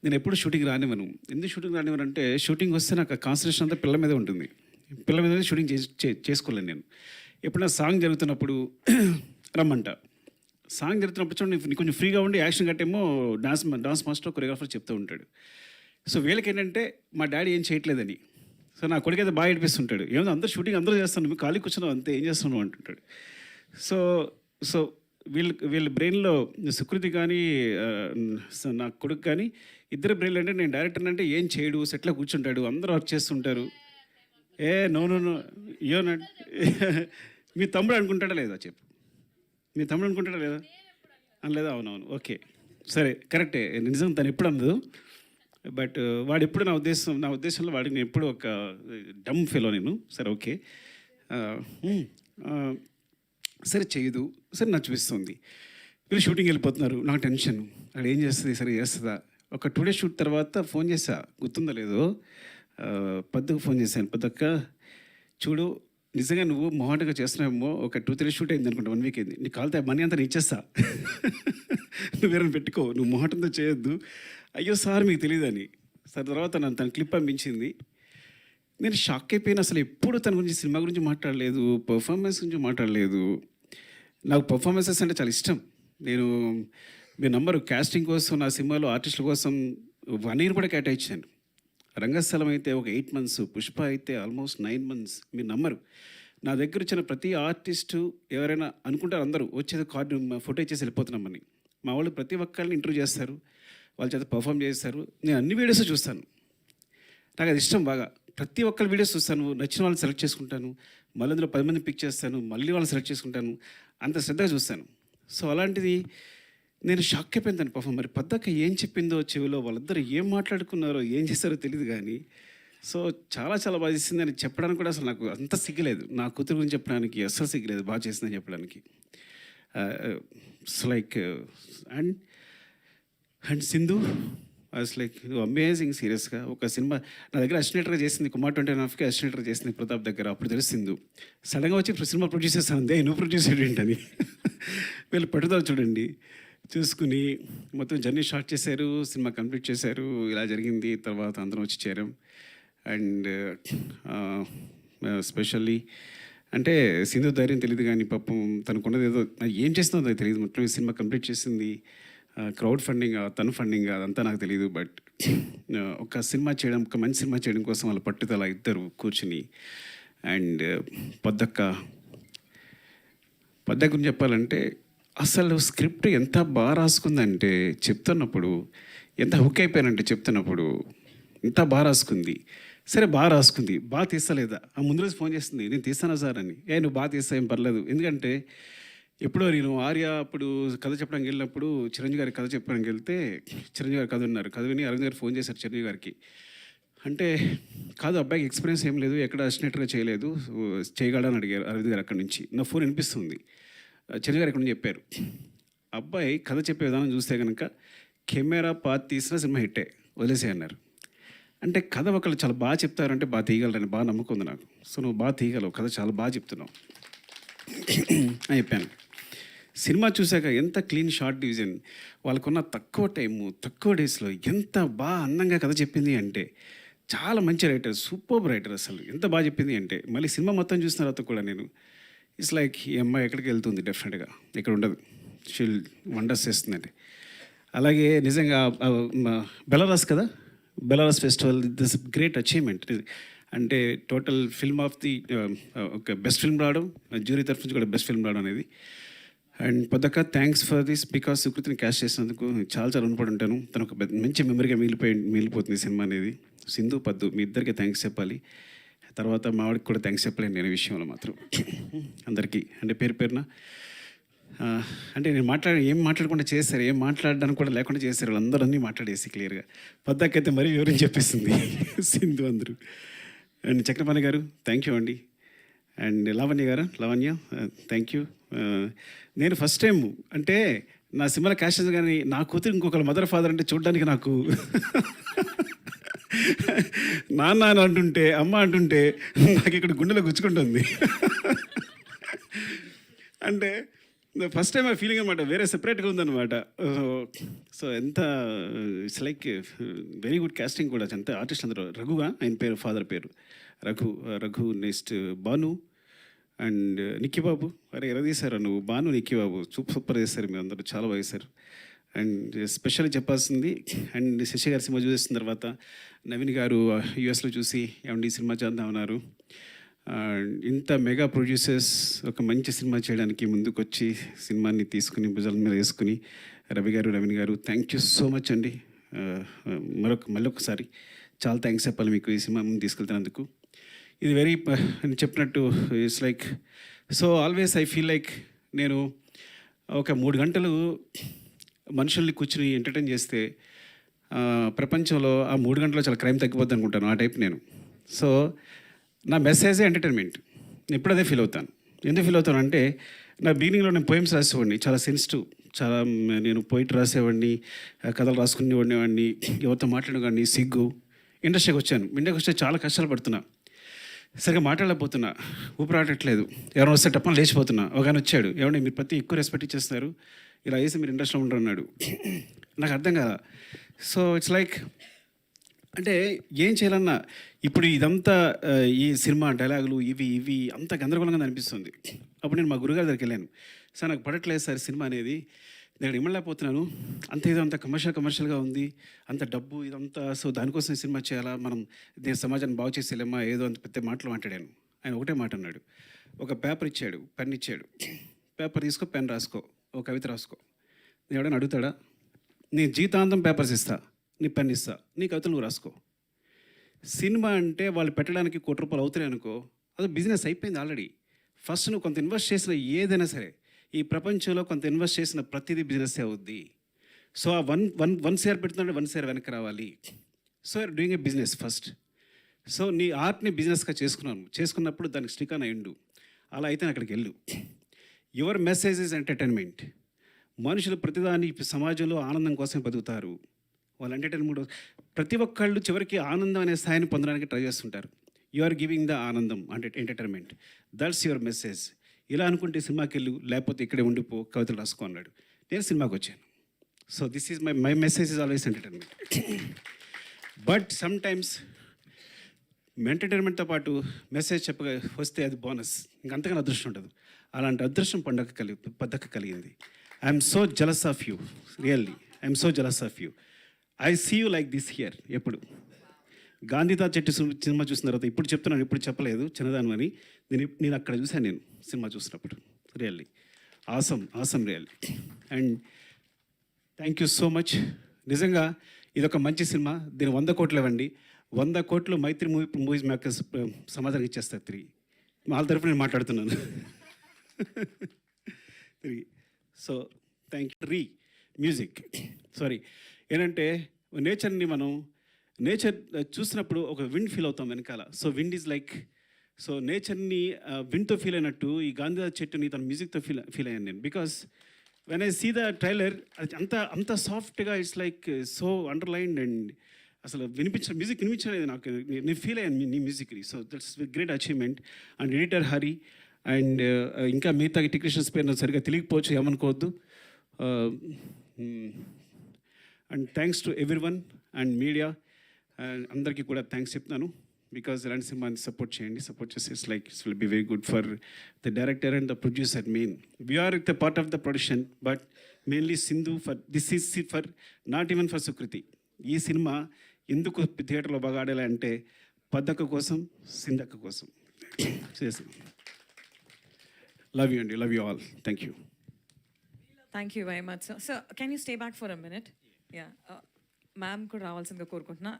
నేను ఎప్పుడు షూటింగ్ రానివ్వను. ఎందుకు షూటింగ్ రానివ్వనంటే, షూటింగ్ వస్తే నాకు కాన్సంట్రేషన్ అంతా పిల్లల మీదే ఉంటుంది. పిల్లల మీదనే షూటింగ్ చేసుకోలేను నేను. ఎప్పుడైనా సాంగ్ జరుగుతున్నప్పుడు రమ్మంట. సాంగ్ జరుగుతున్నప్పుడు చూడండి నీకు కొంచెం ఫ్రీగా ఉండి యాక్షన్ కట్టేమో డాన్స్ మాస్టర్ కొరియోగ్రాఫర్ చెప్తూ ఉంటాడు. సో వీళ్ళకేంటంటే మా డాడీ ఏం చేయట్లేదని. సో నా కొడుకైతే బాగా ఏడిపిస్తుంటాడు. ఏమో అందరూ షూటింగ్ అందరూ చేస్తాను, నువ్వు ఖాళీ కూర్చున్నావు అంతే, ఏం చేస్తున్నావు అంటుంటాడు. సో సో వీళ్ళ బ్రెయిన్లో సుకృతి కానీ నా కొడుకు కానీ ఇద్దరు బ్రెయిన్లో అంటే నేను డైరెక్టర్ అంటే ఏం చేయడు, సెట్లో కూర్చుంటాడు, అందరూ వర్క్ చేస్తుంటారు. నో నో నో మీ తమ్ముడు అనుకుంటాడా లేదా చెప్పు, మీ తమ్ముడు అనుకుంటాడా లేదా అనలేదా? అవునవును, ఓకే, సరే, కరెక్టే, నిజం తను ఎప్పుడు అనదు. బట్ వాడు ఎప్పుడు నా ఉద్దేశంలో వాడికి నేను ఎప్పుడు ఒక డమ్ ఫెలో నేను. సరే ఓకే, సరే చేయదు, సరే నాకు చూపిస్తుంది. వీళ్ళు షూటింగ్ వెళ్ళిపోతున్నారు, నాకు టెన్షన్, అక్కడ ఏం చేస్తుంది, సరే చేస్తుందా. ఒక 2 days షూట్ తర్వాత ఫోన్ చేసా, గుర్తుందో లేదో, పద్దుకు ఫోన్ చేశాను. పద్దక్క చూడు, నిజంగా నువ్వు మొహాటగా చేస్తున్నావేమో, ఒక 2-3 షూట్ అయింది అనుకుంటా, 1 week అయింది, నీ కాలితే మనీ అంతా నేను ఇచ్చేస్తా, నువ్వు వేరే పెట్టుకో, నువ్వు మొహాటంతో చేయొద్దు. అయ్యో సార్ మీకు తెలియదని. సార్ తర్వాత తన క్లిప్ పంపించింది. నేను షాక్ అయిపోయిన, అసలు ఎప్పుడు తన గురించి సినిమా గురించి మాట్లాడలేదు, పర్ఫార్మెన్స్ గురించి మాట్లాడలేదు. నాకు పర్ఫార్మెన్సెస్ అంటే చాలా ఇష్టం. నేను మీ నంబరు కాస్టింగ్ కోసం నా సినిమాలో ఆర్టిస్టుల కోసం 1 year కూడా కేటాయించాను. రంగస్థలం అయితే ఒక 8 months, పుష్ప అయితే ఆల్మోస్ట్ 9 months. మీరు నమ్మరు, నా దగ్గర వచ్చిన ప్రతి ఆర్టిస్టు ఎవరైనా అనుకుంటారు, అందరూ వచ్చేది కార్డు ఫోటో ఇచ్చేసి వెళ్ళిపోతున్నామని. మా వాళ్ళు ప్రతి ఒక్కరిని ఇంటర్వ్యూ చేస్తారు, వాళ్ళ చేత పర్ఫామ్ చేస్తారు. నేను అన్ని వీడియోస్ చూస్తాను, నాకు అది ఇష్టం బాగా. ప్రతి ఒక్కరి వీడియోస్ చూస్తాను, నచ్చిన వాళ్ళని సెలెక్ట్ చేసుకుంటాను, మళ్ళీ అందులో 10 మంది పిక్ చేస్తాను, మళ్ళీ వాళ్ళని సెలెక్ట్ చేసుకుంటాను, అంత శ్రద్ధగా చూస్తాను. సో అలాంటిది నేను షాక్ అయిపోయింది దాని పర్ఫామ్. మరి పద్దక్క ఏం చెప్పిందో చెవిలో, వాళ్ళిద్దరు ఏం మాట్లాడుకున్నారో ఏం చేస్తారో తెలియదు కానీ, సో చాలా చాలా బాగా చేసింది అని చెప్పడానికి కూడా అసలు నాకు అంత సిగ్గులేదు. నా కూతురు గురించి చెప్పడానికి అస్సలు సిగ్గులేదు, బాగా చేసిందని చెప్పడానికి. It's like and Sindhu as like amazing. సీరియస్గా ఒక సినిమా నా దగ్గర అసిస్టెంట్గా చేసింది, కుమార్ 29.5కి అసిస్టెంట్గా చేసింది ప్రతాప్ దగ్గర. అప్పుడు తెలిసింది సడన్గా వచ్చి సినిమా ప్రొడ్యూస్ చేస్తాను, అంతే నువ్వు ప్రొడ్యూస్ ఏంటని. వీళ్ళు పట్టుదల చూడండి, చూసుకుని మొత్తం జర్నీ స్టార్ట్ చేశారు, సినిమా కంప్లీట్ చేశారు. ఇలా జరిగింది. తర్వాత అందరం వచ్చి చేరాం. అండ్ స్పెషల్లీ అంటే సింధు ధైర్యం తెలియదు కానీ పాపం తనకున్నది ఏదో ఏం చేస్తుందో నాకు తెలియదు. మొత్తం ఈ సినిమా కంప్లీట్ చేసింది. క్రౌడ్ ఫండింగ్, తను ఫండింగ్ అదంతా నాకు తెలియదు. బట్ ఒక సినిమా చేయడం, ఒక మంచి సినిమా చేయడం కోసం వాళ్ళ పట్టుదల ఇద్దరు కూర్చుని. అండ్ పద్దక్క గురించి చెప్పాలంటే అసలు స్క్రిప్ట్ ఎంత బాగా రాసుకుందంటే, చెప్తున్నప్పుడు ఎంత హుక్ అయిపోయానంటే, చెప్తున్నప్పుడు ఎంత బాగా రాసుకుంది. సరే బాగా రాసుకుంది, బాగా తీస్తలేదా? ఆ ముందు రోజు ఫోన్ చేస్తుంది, నేను తీస్తానా సార్ అని. నువ్వు బాగా తీస్తా, ఏం పర్లేదు. ఎందుకంటే ఎప్పుడో నేను ఆర్య అప్పుడు కథ చెప్పడానికి వెళ్ళినప్పుడు, చిరంజీవి గారి కథ చెప్పడానికి వెళ్తే, చిరంజీవి గారు కథ ఉన్నారు, కథ విని అరవింద్ గారు ఫోన్ చేశారు చిరంజీవి గారికి. అంటే కాదు, అబ్బాయికి ఎక్స్పీరియన్స్ ఏం లేదు, ఎక్కడ అసిస్టెంట్గా చేయలేదు, చేయగలడని అడిగారు అరవింద్ గారు. అక్కడి నుంచి నా ఫోన్ వినిపిస్తుంది, చిరంజీవి గారు ఎక్కడి నుంచి చెప్పారు. అబ్బాయి కథ చెప్పే విధానం చూస్తే కనుక కెమెరా పాత్ తీసిన సినిమా హిట్టే, వదిలేసే అన్నారు. అంటే కథ ఒకళ్ళు చాలా బాగా చెప్తారంటే బాగా తీయగలరని బాగా నమ్మకం ఉంది నాకు. సో నువ్వు బాగా తీయగలవు, కథ చాలా బాగా చెప్తున్నావు అని చెప్పాను. సినిమా చూశాక ఎంత క్లీన్ షార్ట్ డివిజన్, వాళ్ళకున్న తక్కువ టైము, తక్కువ డేస్లో ఎంత బాగా అందంగా కథ చెప్పింది అంటే, చాలా మంచి రైటర్, సూపర్ రైటర్. అసలు ఎంత బాగా చెప్పింది అంటే, మళ్ళీ సినిమా మొత్తం చూసిన తర్వాత కూడా నేను ఇట్స్ లైక్ ఈ అమ్మాయి ఎక్కడికి వెళ్తుంది, డెఫినెట్గా ఇక్కడ ఉండదు, షీల్ వండర్స్ చేస్తుందండి. అలాగే నిజంగా బెలారస్ కదా, Belarus festival this great achievement. అంటే టోటల్ ఫిల్మ్ ఆఫ్ ది ఒక బెస్ట్ ఫిల్మ్ రావడం, జ్యూరీ తరఫు నుంచి కూడా బెస్ట్ ఫిల్మ్ రావడం అనేది. అండ్ పద్దక్క థ్యాంక్స్ ఫర్ దిస్, బికాస్ సుకృతిని క్యాష్ చేసినందుకు చాలా చాలా రుణపడి ఉంటాను. తను ఒక మంచి మెమరీగా మిగిలిపోతుంది సినిమా అనేది. సింధు, పద్దు మీ ఇద్దరికి థ్యాంక్స్ చెప్పాలి. తర్వాత మా వాడికి కూడా థ్యాంక్స్ చెప్పలేను నేను ఈ విషయంలో మాత్రం. అందరికీ అంటే పేరు పేరున అంటే నేను ఏం మాట్లాడకుండా చేస్తారు, ఏం మాట్లాడడానికి కూడా లేకుండా చేస్తారు, వాళ్ళందరూ అన్నీ మాట్లాడేసి క్లియర్గా. పద్దకైతే మరీ వివరించి చెప్పేసింది సింధు అందరూ. అండ్ చక్రపాణి గారు థ్యాంక్ యూ అండి. And Lavanya thank you. నేను ఫస్ట్ టైం అంటే నా సినిమాలో క్యాష్ కానీ నా కూతురు ఇంకొకరు మదర్ ఫాదర్ అంటే చూడడానికి నాకు నాన్న అంటుంటే, అమ్మ అంటుంటే నాకు ఇక్కడ గుండెలో గుచ్చుకుంటుంది. అంటే ఫస్ట్ టైం ఆ ఫీలింగ్ అనమాట, వేరే సెపరేట్గా ఉందన్నమాట. సో ఎంత it's like very good casting కూడా. ఎంత ఆర్టిస్ట్ అందరూ. రఘుగా ఆయన పేరు, ఫాదర్ పేరు రఘు. Raghu next Bhanu and Nikki Babu. అరే ఎలా తీశారు నువ్వు, భాను నిక్కీ బాబు సూపర్ చేశారు మీరు అందరూ, చాలా బాగా చేశారు. అండ్ స్పెషల్గా చెప్పాల్సింది, అండ్ శశి గారి సినిమా చూసిన తర్వాత నవీన్ గారు యూఎస్లో చూసి ఏమండి ఈ సినిమా చేద్దామన్నారు. ఇంత మెగా ప్రొడ్యూసర్స్ ఒక మంచి సినిమా చేయడానికి ముందుకొచ్చి సినిమాని తీసుకుని భుజాల మీద వేసుకుని రవి గారు, నవీన్ గారు, థ్యాంక్ యూ సో మచ్ అండి. మళ్ళొకసారి చాలా థ్యాంక్స్ చెప్పాలి మీకు ఈ సినిమా ముందు తీసుకెళ్తున్నందుకు. ఇది వెరీ అని చెప్పినట్టు it's like, so always I feel like నేను ఒక 3 గంటలు మనుషుల్ని కూర్చుని ఎంటర్టైన్ చేస్తే ప్రపంచంలో ఆ 3 గంటల్లో చాలా క్రైమ్ తగ్గిపోద్ది అనుకుంటాను. ఆ టైప్ నేను. సో నా మెసేజే ఎంటర్టైన్మెంట్. నేను ఎప్పుడు అదే ఫీల్ అవుతాను. ఎందుకు ఫీల్ అవుతాను అంటే, నా బిగినింగ్లో నేను పోయిమ్స్ రాసేవాడిని, చాలా సెన్సిటివ్, చాలా నేను పోయిట్ రాసేవాడిని, కథలు రాసుకునేవాడిని, ఎవరితో మాట్లాడేవాడిని, సిగ్గు. ఇండస్ట్రీకి వచ్చాను. ఇండస్ట్రీకి వస్తే చాలా కష్టాలు పడుతున్నా, సరిగ్గా మాట్లాడలేకపోతున్నా, ఊపిరాడట్లేదు. ఎవరైనా వస్తే టప్పని లేచిపోతున్నా. ఒక ఆయన వచ్చాడు, ఏమంటే మీరు ప్రతి ఎక్కువ రెస్పెక్ట్ ఇచ్చేస్తున్నారు, ఇలా వేసి మీరు ఇండస్ట్రీలో ఉండరు అన్నాడు. నాకు అర్థం కాదా. సో ఇట్స్ లైక్ అంటే ఏం చేయాలన్నా ఇప్పుడు ఇదంతా ఈ సినిమా డైలాగులు ఇవి అంత గందరగోళంగా అనిపిస్తుంది. అప్పుడు నేను మా గురుగారి దగ్గరికి వెళ్ళాను. సార్ నాకు పడట్లేదు సార్ సినిమా అనేది, నేను ఇమ్మలేకపోతున్నాను, అంత కమర్షియల్గా ఉంది, అంత డబ్బు ఇదంతా, సో దానికోసం సినిమా చేయాలా, మనం దీని సమాజాన్ని బాగు చేసేలేమా, ఏదో అంత పెద్ద మాటలు మాట్లాడాను. ఆయన ఒకటే మాట అన్నాడు, ఒక పేపర్ ఇచ్చాడు, పెన్ ఇచ్చాడు, పేపర్ తీసుకో, పెన్ రాసుకో, ఒక కవిత రాసుకో. నేను ఎవడైనా అడుగుతాడా? నేను జీతాంతం పేపర్స్ ఇస్తా, నీ పెన్ ఇస్తా, నీ కవితలు నువ్వు రాసుకో. సినిమా అంటే వాళ్ళు పెట్టడానికి ₹1 అవుతున్నాయి అనుకో, అది బిజినెస్ అయిపోయింది ఆల్రెడీ. ఫస్ట్ నువ్వు కొంత ఇన్వెస్ట్ చేసిన ఏదైనా సరే, ఈ ప్రపంచంలో కొంత ఇన్వెస్ట్ చేసిన ప్రతిదీ బిజినెస్ అవుద్ది. సో ఆ వన్ షేర్ పెడుతుందంటే 1 షేర్ వెనక్కి రావాలి. So you're doing a business first. So నీ ఆర్ట్ని బిజినెస్గా చేసుకున్నప్పుడు దానికి స్టిక్ అని ఎండు. అలా అయితే అక్కడికి వెళ్ళు. Your message is entertainment. మనుషులు ప్రతిదాని సమాజంలో ఆనందం కోసం బతుకుతారు. వాళ్ళు ఎంటర్టైన్మెంట్, ప్రతి ఒక్కళ్ళు చివరికి ఆనందం అనే స్థాయిని పొందడానికి ట్రై చేస్తుంటారు. యు ఆర్ గివింగ్ ద ఆనందం అంటే ఎంటర్టైన్మెంట్. That's your message. ఇలా అనుకుంటే సినిమాకి వెళ్ళు, లేకపోతే ఇక్కడే ఉండిపో, కవితలు రాసుకో అన్నాడు. నేను సినిమాకి వచ్చాను. So this is my message is always entertainment. But sometimes ఎంటర్టైన్మెంట్తో పాటు మెసేజ్ చెప్పగా వస్తే అది బోనస్, ఇంకంతగానో అదృష్టం ఉండదు. అలాంటి అదృష్టం పద్దక కలిగింది. I'm so jealous of you, really I'm so jealous of you. I see you like this here. ఎప్పుడు గాంధీతాత చెట్టు సినిమా చూసిన తర్వాత ఇప్పుడు చెప్తున్నాను, ఇప్పుడు చెప్పలేదు చిన్నదాని అని. నేను అక్కడ చూశాను, నేను సినిమా చూసినప్పుడు. Really awesome really. And thank you so much. నిజంగా ఇదొక మంచి సినిమా. దీని 100 కోట్లు ఇవ్వండి. 100 కోట్లు మైత్రి మూవీస్ మేకర్స్ సమాధానం ఇచ్చేస్తారు తిరిగి. వాళ్ళ తరఫున నేను మాట్లాడుతున్నాను తిరిగి. So thank you. Music sorry ఏంటంటే, నేచర్ని మనం చూసినప్పుడు ఒక విండ్ ఫీల్ అవుతాం వెనకాల. So wind is like, so నేచర్ని విండ్తో ఫీల్ అయినట్టు ఈ గాంధీ చెట్టుని తన మ్యూజిక్తో ఫీల్ అయ్యాను నేను. Because when I see the trailer, అది అంత సాఫ్ట్గా, it's like so underlined. And అసలు మ్యూజిక్ వినిపించలేదు నాకు, నేను ఫీల్ అయ్యాను నీ మ్యూజిక్ని. So that's great achievement. And editor Hari and ఇంకా మిగతా టెక్నీషియన్స్ పేరు నాకు సరిగ్గా తెలియకపోవచ్చు, ఏమనుకోవద్దు. And thanks to everyone and media అందరికీ కూడా థ్యాంక్స్ చెప్తున్నాను. బికాజ్ ఇలాంటి సినిమాని సపోర్ట్ చేయండి. సపోర్ట్ చేస్తే it's like it's will be very good for the director and the producer. Main we are the part of the production, but mainly Sindhu for this is for not even for Sukriti. ఈ సినిమా ఎందుకు థియేటర్లో బాగా ఆడాలి అంటే పద్దక్క కోసం, సింధక్క కోసం చేసాం. లవ్ యూ అండి, love you all. Thank you. Thank you very much. So can you stay back for a minute? Yeah. Ma'am could రావాల్సిందిగా కోరుకుంటున్నా.